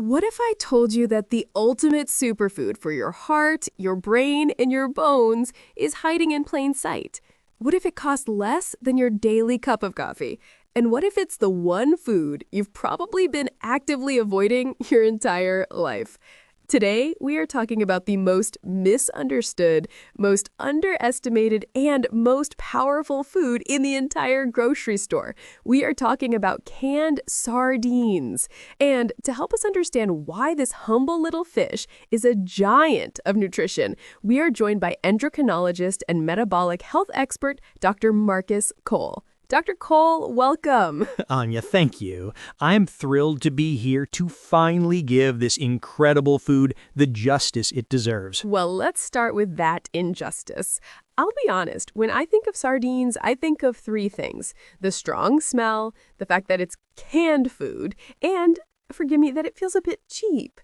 What if I told you that the ultimate superfood for your heart, your brain, and your bones is hiding in plain sight? What if it costs less than your daily cup of coffee? And what if it's the one food you've probably been actively avoiding your entire life? Today, we are talking about the most misunderstood, most underestimated, and most powerful food in the entire grocery store. We are talking about canned sardines. And to help us understand why this humble little fish is a giant of nutrition, we are joined by endocrinologist and metabolic health expert, Dr. Marcus Cole. Dr. Cole, welcome. Anya, thank you. I'm thrilled to be here to finally give this incredible food the justice it deserves. Well, let's start with that injustice. I'll be honest, when I think of sardines, I think of three things: the strong smell, the fact that it's canned food, and, forgive me, that it feels a bit cheap.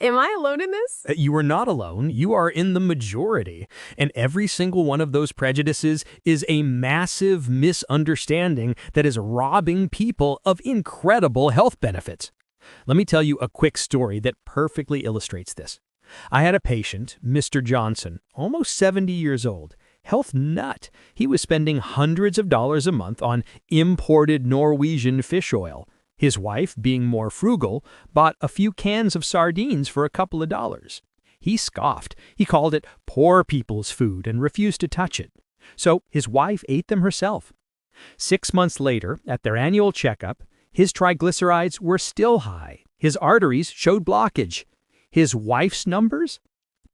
Am I alone in this? You are not alone. You are in the majority. And every single one of those prejudices is a massive misunderstanding that is robbing people of incredible health benefits. Let me tell you a quick story that perfectly illustrates this. I had a patient, Mr. Johnson, almost 70 years old. Health nut. He was spending hundreds of dollars a month on imported Norwegian fish oil. His wife, being more frugal, bought a few cans of sardines for a couple of dollars. He scoffed. He called it poor people's food and refused to touch it. So his wife ate them herself. 6 months later, at their annual checkup, his triglycerides were still high. His arteries showed blockage. His wife's numbers?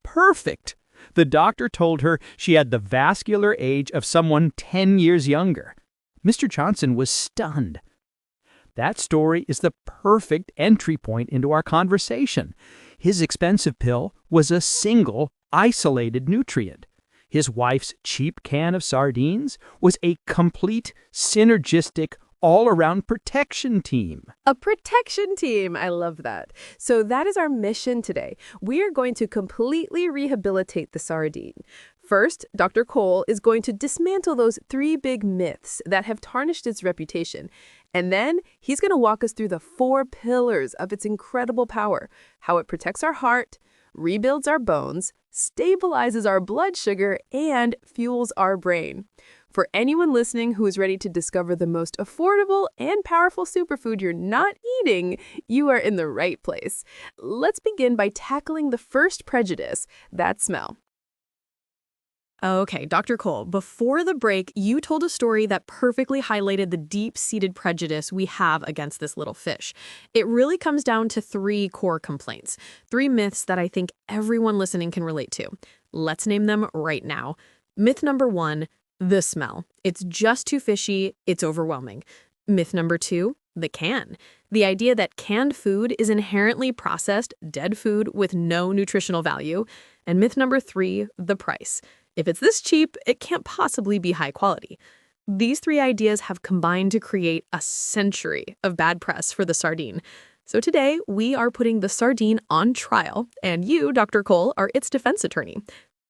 Perfect. The doctor told her she had the vascular age of someone 10 years younger. Mr. Johnson was stunned. That story is the perfect entry point into our conversation. His expensive pill was a single, isolated nutrient. His wife's cheap can of sardines was a complete, synergistic, all-around protection team. A protection team. I love that. So that is our mission today. We are going to completely rehabilitate the sardine. First, Dr. Cole is going to dismantle those three big myths that have tarnished its reputation. And then he's going to walk us through the 4 pillars of its incredible power: how it protects our heart, rebuilds our bones, stabilizes our blood sugar, and fuels our brain. For anyone listening who is ready to discover the most affordable and powerful superfood you're not eating, you are in the right place. Let's begin by tackling the first prejudice, that smell. Okay, Dr. Cole, before the break, you told a story that perfectly highlighted the deep-seated prejudice we have against this little fish. It really comes down to 3 core complaints, 3 myths that I think everyone listening can relate to. Let's name them right now. Myth number 1, the smell. It's just too fishy, it's overwhelming. Myth number 2, the can. The idea that canned food is inherently processed, dead food with no nutritional value. And myth number 3, the price. If it's this cheap, it can't possibly be high quality. These 3 ideas have combined to create a century of bad press for the sardine. So today, we are putting the sardine on trial, and you, Dr. Cole, are its defense attorney.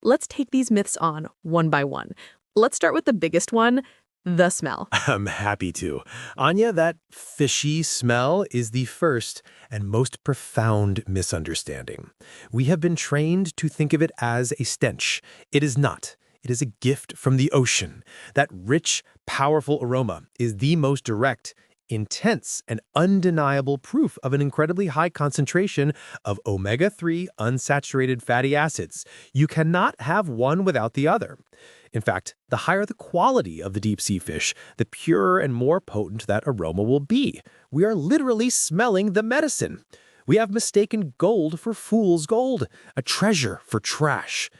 Let's take these myths on one by one. Let's start with the biggest one, the smell. I'm happy to. Anya, that fishy smell is the first and most profound misunderstanding. We have been trained to think of it as a stench. It is not. It is a gift from the ocean. That rich, powerful aroma is the most direct, intense, and undeniable proof of an incredibly high concentration of omega-3 unsaturated fatty acids. You cannot have one without the other. In fact, the higher the quality of the deep-sea fish, the purer and more potent that aroma will be. We are literally smelling the medicine. We have mistaken gold for fool's gold, a treasure for trash.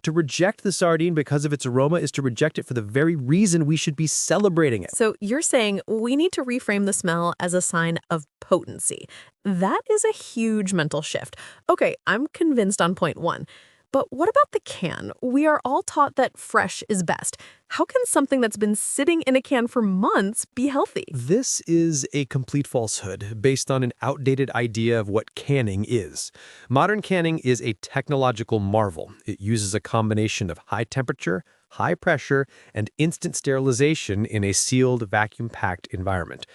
To reject the sardine because of its aroma is to reject it for the very reason we should be celebrating it. So you're saying we need to reframe the smell as a sign of potency. That is a huge mental shift. Okay, I'm convinced on point 1. But what about the can? We are all taught that fresh is best. How can something that's been sitting in a can for months be healthy? This is a complete falsehood based on an outdated idea of what canning is. Modern canning is a technological marvel. It uses a combination of high temperature, high pressure, and instant sterilization in a sealed, vacuum-packed environment.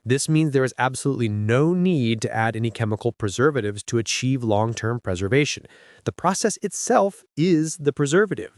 This means there is absolutely no need to add any chemical preservatives to achieve long-term preservation. The process itself is the preservative.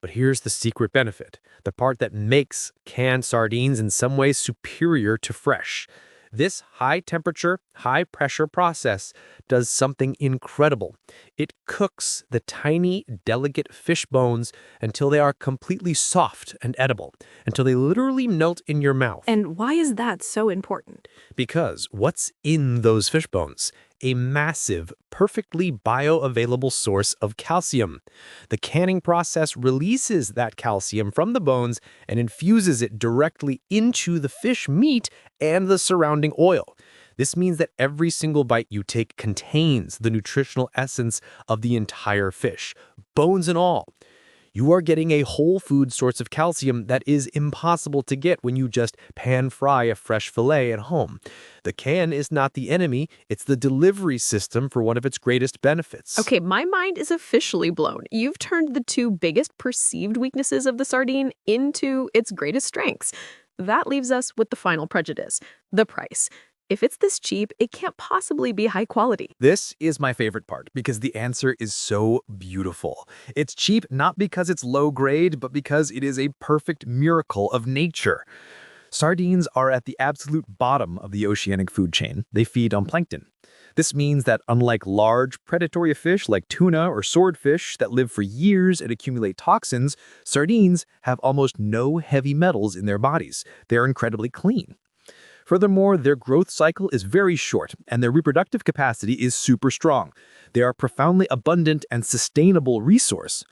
But here's the secret benefit, the part that makes canned sardines in some ways superior to fresh. This high-temperature, high-pressure process does something incredible. It cooks the tiny, delicate fish bones until they are completely soft and edible, until they literally melt in your mouth. And why is that so important? Because what's in those fish bones? A massive, perfectly bioavailable source of calcium. The canning process releases that calcium from the bones and infuses it directly into the fish meat and the surrounding oil. This means that every single bite you take contains the nutritional essence of the entire fish, bones and all. You are getting a whole food source of calcium that is impossible to get when you just pan-fry a fresh fillet at home. The can is not the enemy, it's the delivery system for one of its greatest benefits. Okay, my mind is officially blown. You've turned the two biggest perceived weaknesses of the sardine into its greatest strengths. That leaves us with the final prejudice, the price. If it's this cheap, it can't possibly be high quality. This is my favorite part because the answer is so beautiful. It's cheap not because it's low grade, but because it is a perfect miracle of nature. Sardines are at the absolute bottom of the oceanic food chain. They feed on plankton. This means that unlike large predatory fish like tuna or swordfish that live for years and accumulate toxins, sardines have almost no heavy metals in their bodies. They're incredibly clean. Furthermore, their growth cycle is very short, and their reproductive capacity is super strong. They are a profoundly abundant and sustainable resource.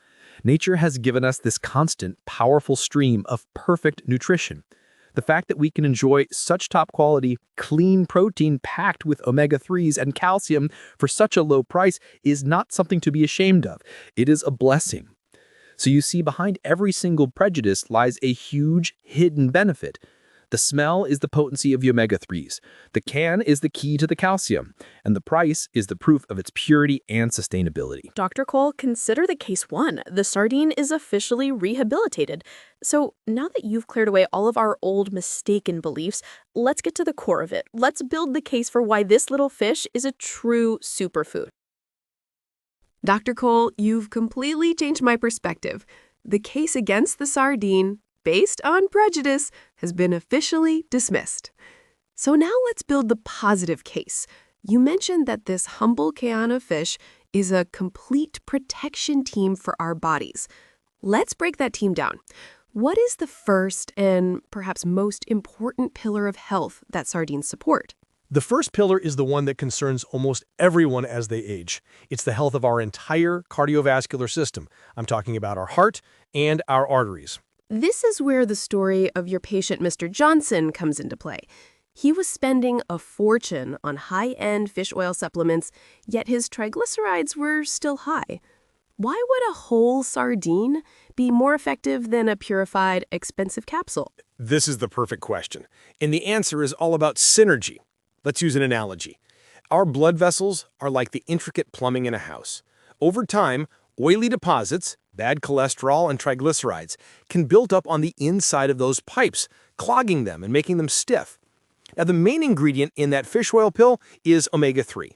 Nature has given us this constant, powerful stream of perfect nutrition. The fact that we can enjoy such top-quality, clean protein packed with omega-3s and calcium for such a low price is not something to be ashamed of. It is a blessing. So you see, behind every single prejudice lies a huge, hidden benefit. The smell is the potency of the omega-3s. The can is the key to the calcium. And the price is the proof of its purity and sustainability. Dr. Cole, consider the case one. The sardine is officially rehabilitated. So now that you've cleared away all of our old mistaken beliefs, let's get to the core of it. Let's build the case for why this little fish is a true superfood. Dr. Cole, you've completely changed my perspective. The case against the sardine, based on prejudice, has been officially dismissed. So now let's build the positive case. You mentioned that this humble can of fish is a complete protection team for our bodies. Let's break that team down. What is the first and perhaps most important pillar of health that sardines support? The first pillar is the one that concerns almost everyone as they age. It's the health of our entire cardiovascular system. I'm talking about our heart and our arteries. This is where the story of your patient, Mr. Johnson, comes into play. He was spending a fortune on high-end fish oil supplements, yet his triglycerides were still high. Why would a whole sardine be more effective than a purified, expensive capsule? This is the perfect question. And the answer is all about synergy. Let's use an analogy. Our blood vessels are like the intricate plumbing in a house. Over time, oily deposits, bad cholesterol and triglycerides, can build up on the inside of those pipes, clogging them and making them stiff. Now, the main ingredient in that fish oil pill is omega-3.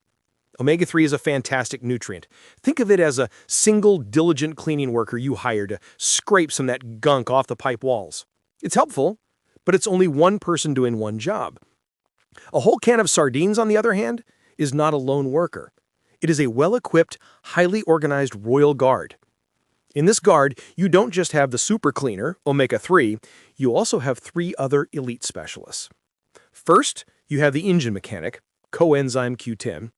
Omega-3 is a fantastic nutrient. Think of it as a single, diligent cleaning worker you hire to scrape some of that gunk off the pipe walls. It's helpful, but it's only one person doing one job. A whole can of sardines, on the other hand, is not a lone worker. It is a well-equipped, highly organized royal guard. In this guard, you don't just have the super cleaner, omega-3, you also have 3 other elite specialists. First, you have the engine mechanic, Co-Enzyme Q10.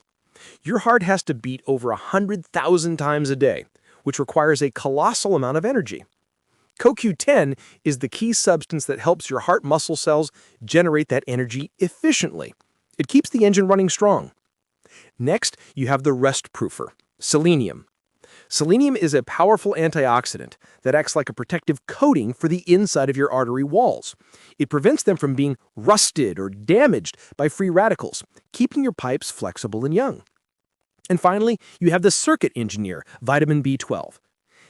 Your heart has to beat over 100,000 times a day, which requires a colossal amount of energy. CoQ10 is the key substance that helps your heart muscle cells generate that energy efficiently. It keeps the engine running strong. Next, you have the rest proofer, selenium. Selenium is a powerful antioxidant that acts like a protective coating for the inside of your artery walls. It prevents them from being rusted or damaged by free radicals, keeping your pipes flexible and young. And finally, you have the circuit engineer, vitamin B12.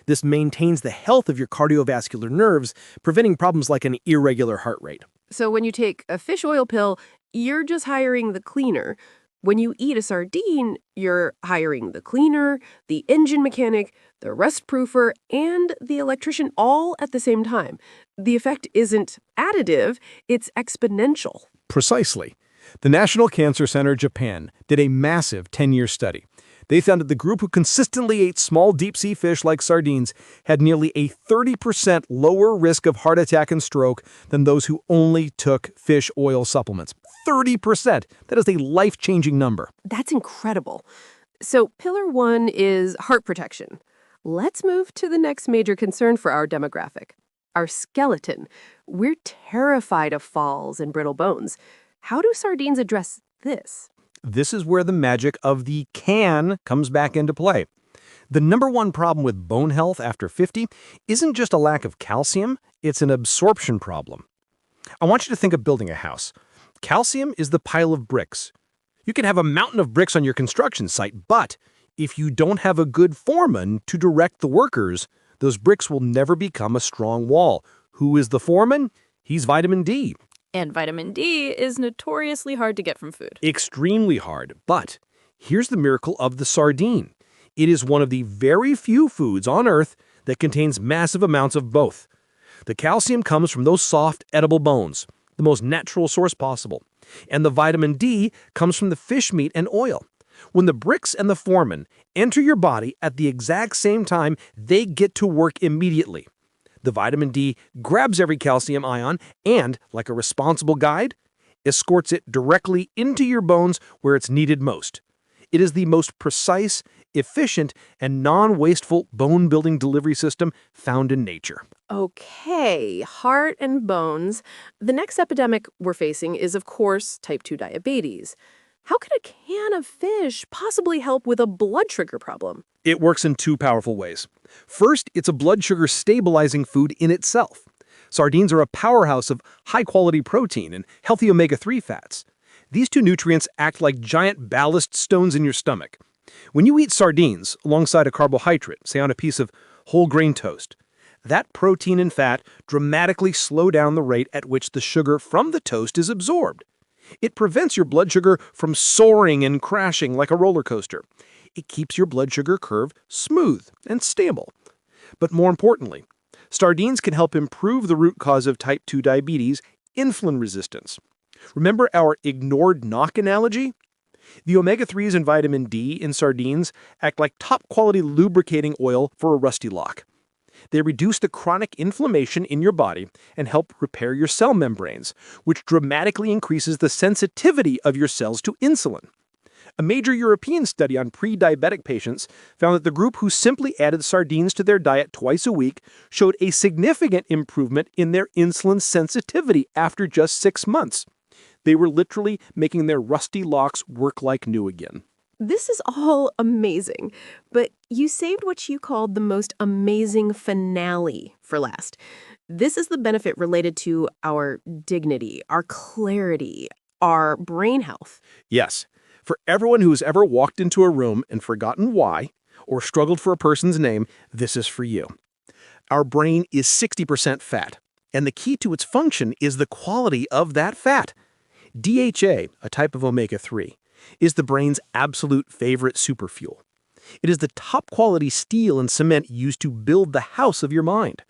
This maintains the health of your cardiovascular nerves, preventing problems like an irregular heart rate. So when you take a fish oil pill, you're just hiring the cleaner. When you eat a sardine, you're hiring the cleaner, the engine mechanic, the rust proofer, and the electrician all at the same time. The effect isn't additive, it's exponential. Precisely. The National Cancer Center Japan did a massive 10-year study. They found that the group who consistently ate small deep-sea fish like sardines had nearly a 30% lower risk of heart attack and stroke than those who only took fish oil supplements. 30%! That is a life-changing number. That's incredible. So pillar 1 is heart protection. Let's move to the next major concern for our demographic, our skeleton. We're terrified of falls and brittle bones. How do sardines address this? This is where the magic of the can comes back into play. The number one problem with bone health after 50 isn't just a lack of calcium, it's an absorption problem. I want you to think of building a house. Calcium is the pile of bricks. You can have a mountain of bricks on your construction site, but if you don't have a good foreman to direct the workers, those bricks will never become a strong wall. Who is the foreman? He's vitamin D. And vitamin D is notoriously hard to get from food. Extremely hard. But here's the miracle of the sardine. It is one of the very few foods on Earth that contains massive amounts of both. The calcium comes from those soft, edible bones, the most natural source possible. And the vitamin D comes from the fish meat and oil. When the bricks and the foreman enter your body at the exact same time, they get to work immediately. The vitamin D grabs every calcium ion and, like a responsible guide, escorts it directly into your bones where it's needed most. It is the most precise, efficient, and non-wasteful bone-building delivery system found in nature. Okay, heart and bones. The next epidemic we're facing is, of course, type 2 diabetes. How could a can of fish possibly help with a blood sugar problem? It works in two powerful ways. First, it's a blood sugar stabilizing food in itself. Sardines are a powerhouse of high-quality protein and healthy omega-3 fats. These two nutrients act like giant ballast stones in your stomach. When you eat sardines alongside a carbohydrate, say on a piece of whole grain toast, that protein and fat dramatically slow down the rate at which the sugar from the toast is absorbed. It prevents your blood sugar from soaring and crashing like a roller coaster. It keeps your blood sugar curve smooth and stable. But more importantly, sardines can help improve the root cause of type 2 diabetes, insulin resistance. Remember our ignored knock analogy? The omega-3s and vitamin D in sardines act like top-quality lubricating oil for a rusty lock. They reduce the chronic inflammation in your body and help repair your cell membranes, which dramatically increases the sensitivity of your cells to insulin. A major European study on pre-diabetic patients found that the group who simply added sardines to their diet twice a week showed a significant improvement in their insulin sensitivity after just 6 months. They were literally making their rusty locks work like new again. This is all amazing, but you saved what you called the most amazing finale for last. This is the benefit related to our dignity, our clarity, our brain health. Yes, for everyone who's ever walked into a room and forgotten why, or struggled for a person's name, this is for you. Our brain is 60% fat, and the key to its function is the quality of that fat. DHA, a type of omega-3, is the brain's absolute favorite superfuel. It is the top-quality steel and cement used to build the house of your mind.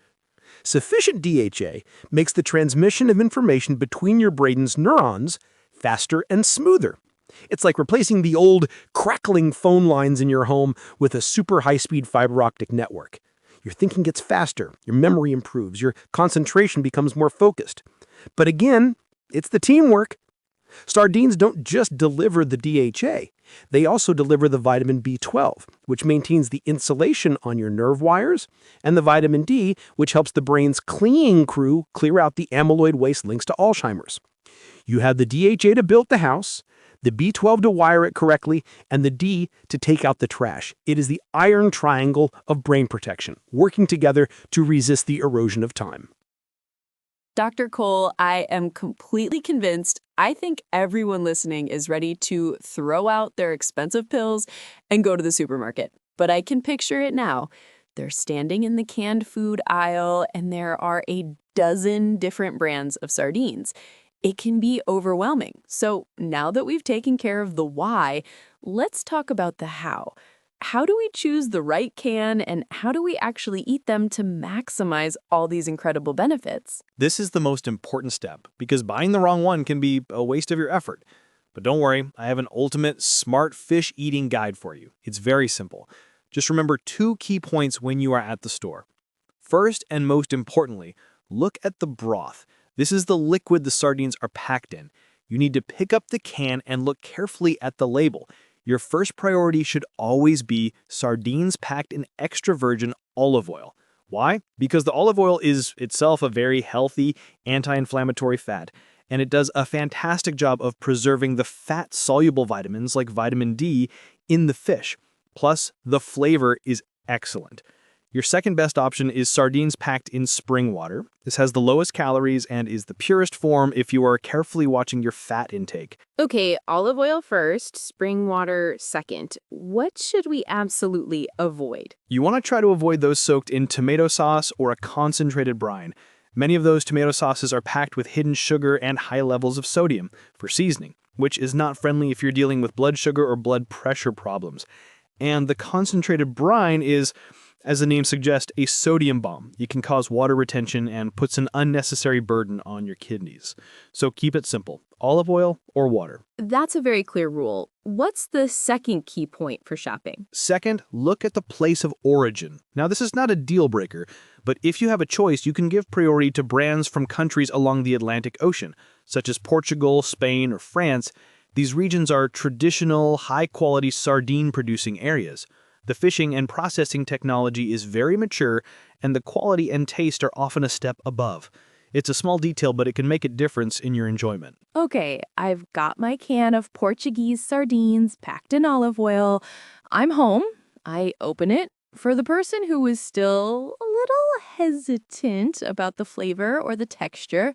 Sufficient DHA makes the transmission of information between your brain's neurons faster and smoother. It's like replacing the old, crackling phone lines in your home with a super high-speed fiber optic network. Your thinking gets faster, your memory improves, your concentration becomes more focused. But again, it's the teamwork. Sardines don't just deliver the DHA, they also deliver the vitamin B12, which maintains the insulation on your nerve wires, and the vitamin D, which helps the brain's cleaning crew clear out the amyloid waste links to Alzheimer's. You have the DHA to build the house, the B12 to wire it correctly, and the D to take out the trash. It is the iron triangle of brain protection, working together to resist the erosion of time. Dr. Cole, I am completely convinced. I think everyone listening is ready to throw out their expensive pills and go to the supermarket. But I can picture it now. They're standing in the canned food aisle, and there are a dozen different brands of sardines. it can be overwhelming. So now that we've taken care of the why, let's talk about the how. How do we choose the right can, and how do we actually eat them to maximize all these incredible benefits? This is the most important step because buying the wrong one can be a waste of your effort. But don't worry, I have an ultimate smart fish eating guide for you. It's very simple. Just remember 2 key points when you are at the store. First and most importantly, look at the broth. This is the liquid the sardines are packed in. You need to pick up the can and look carefully at the label. Your first priority should always be sardines packed in extra virgin olive oil. Why? Because the olive oil is itself a very healthy anti-inflammatory fat, and it does a fantastic job of preserving the fat-soluble vitamins like vitamin D in the fish. Plus, the flavor is excellent. Your second best option is sardines packed in spring water. This has the lowest calories and is the purest form if you are carefully watching your fat intake. Okay, olive oil first, spring water second. What should we absolutely avoid? You want to try to avoid those soaked in tomato sauce or a concentrated brine. Many of those tomato sauces are packed with hidden sugar and high levels of sodium for seasoning, which is not friendly if you're dealing with blood sugar or blood pressure problems. And the concentrated brine is, as the name suggests, a sodium bomb. It can cause water retention and puts an unnecessary burden on your kidneys. So keep it simple. Olive oil or water. That's a very clear rule. What's the second key point for shopping? Second, look at the place of origin. Now, this is not a deal breaker, but if you have a choice, you can give priority to brands from countries along the Atlantic Ocean, such as Portugal, Spain, or France. These regions are traditional, high-quality sardine-producing areas. The fishing and processing technology is very mature, and the quality and taste are often a step above. It's a small detail, but it can make a difference in your enjoyment. Okay, I've got my can of Portuguese sardines packed in olive oil. I'm home. I open it. For the person who is still a little hesitant about the flavor or the texture,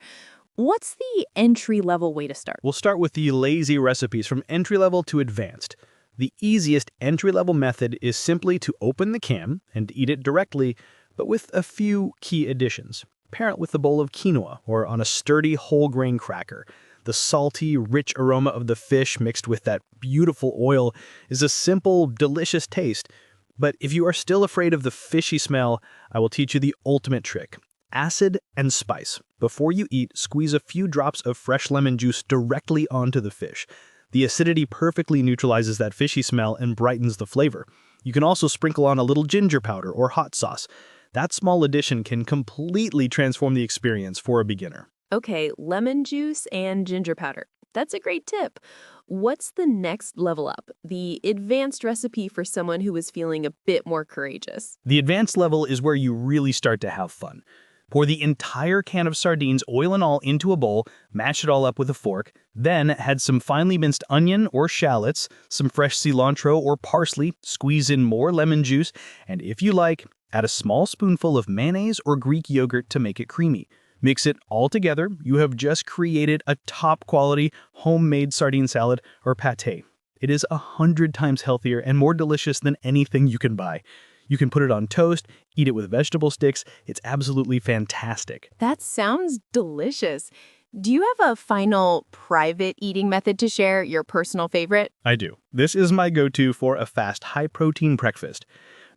what's the entry-level way to start? We'll start with the lazy recipes from entry-level to advanced. The easiest entry-level method is simply to open the can and eat it directly, but with a few key additions. Pair it with a bowl of quinoa or on a sturdy whole grain cracker. The salty, rich aroma of the fish mixed with that beautiful oil is a simple, delicious taste. But if you are still afraid of the fishy smell, I will teach you the ultimate trick. Acid and spice. Before you eat, squeeze a few drops of fresh lemon juice directly onto the fish. The acidity perfectly neutralizes that fishy smell and brightens the flavor. You can also sprinkle on a little ginger powder or hot sauce. That small addition can completely transform the experience for a beginner. Okay, lemon juice and ginger powder. That's a great tip. What's the next level up? The advanced recipe for someone who is feeling a bit more courageous. The advanced level is where you really start to have fun. Pour the entire can of sardines, oil and all, into a bowl, mash it all up with a fork, then add some finely minced onion or shallots, some fresh cilantro or parsley, squeeze in more lemon juice, and if you like, add a small spoonful of mayonnaise or Greek yogurt to make it creamy. Mix it all together. You have just created a top-quality homemade sardine salad or pâté. It is 100 times healthier and more delicious than anything you can buy. You can put it on toast, eat it with vegetable sticks. It's absolutely fantastic. That sounds delicious. Do you have a final private eating method to share, your personal favorite? I do. This is my go-to for a fast, high-protein breakfast.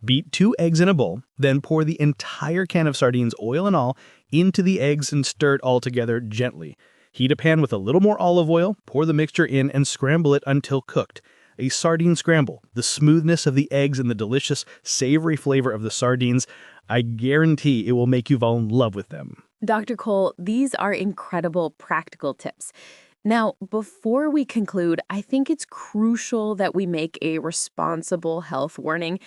Beat 2 eggs in a bowl, then pour the entire can of sardines, oil and all, into the eggs and stir it all together gently. Heat a pan with a little more olive oil, pour the mixture in, and scramble it until cooked. A sardine scramble. The smoothness of the eggs and the delicious, savory flavor of the sardines, I guarantee it will make you fall in love with them. Dr. Cole, these are incredible practical tips. Now, before we conclude, I think it's crucial that we make a responsible health warning.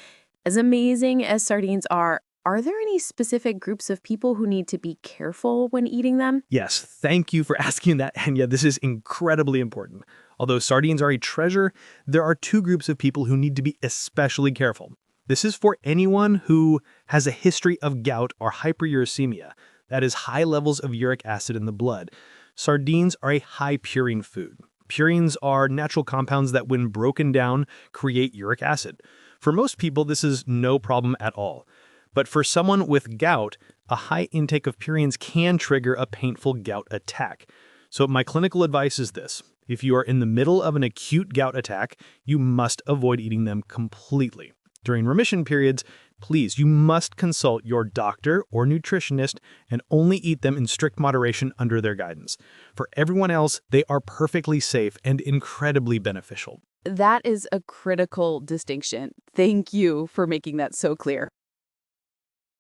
As amazing as sardines are there any specific groups of people who need to be careful when eating them? Yes, thank you for asking that, Anya. This is incredibly important. Although sardines are a treasure, there are 2 groups of people who need to be especially careful. This is for anyone who has a history of gout or hyperuricemia, that is high levels of uric acid in the blood. Sardines are a high purine food. Purines are natural compounds that, when broken down, create uric acid. For most people, this is no problem at all. But for someone with gout, a high intake of purines can trigger a painful gout attack. So my clinical advice is this. If you are in the middle of an acute gout attack, you must avoid eating them completely. During remission periods, please, you must consult your doctor or nutritionist and only eat them in strict moderation under their guidance. For everyone else, they are perfectly safe and incredibly beneficial. That is a critical distinction. Thank you for making that so clear.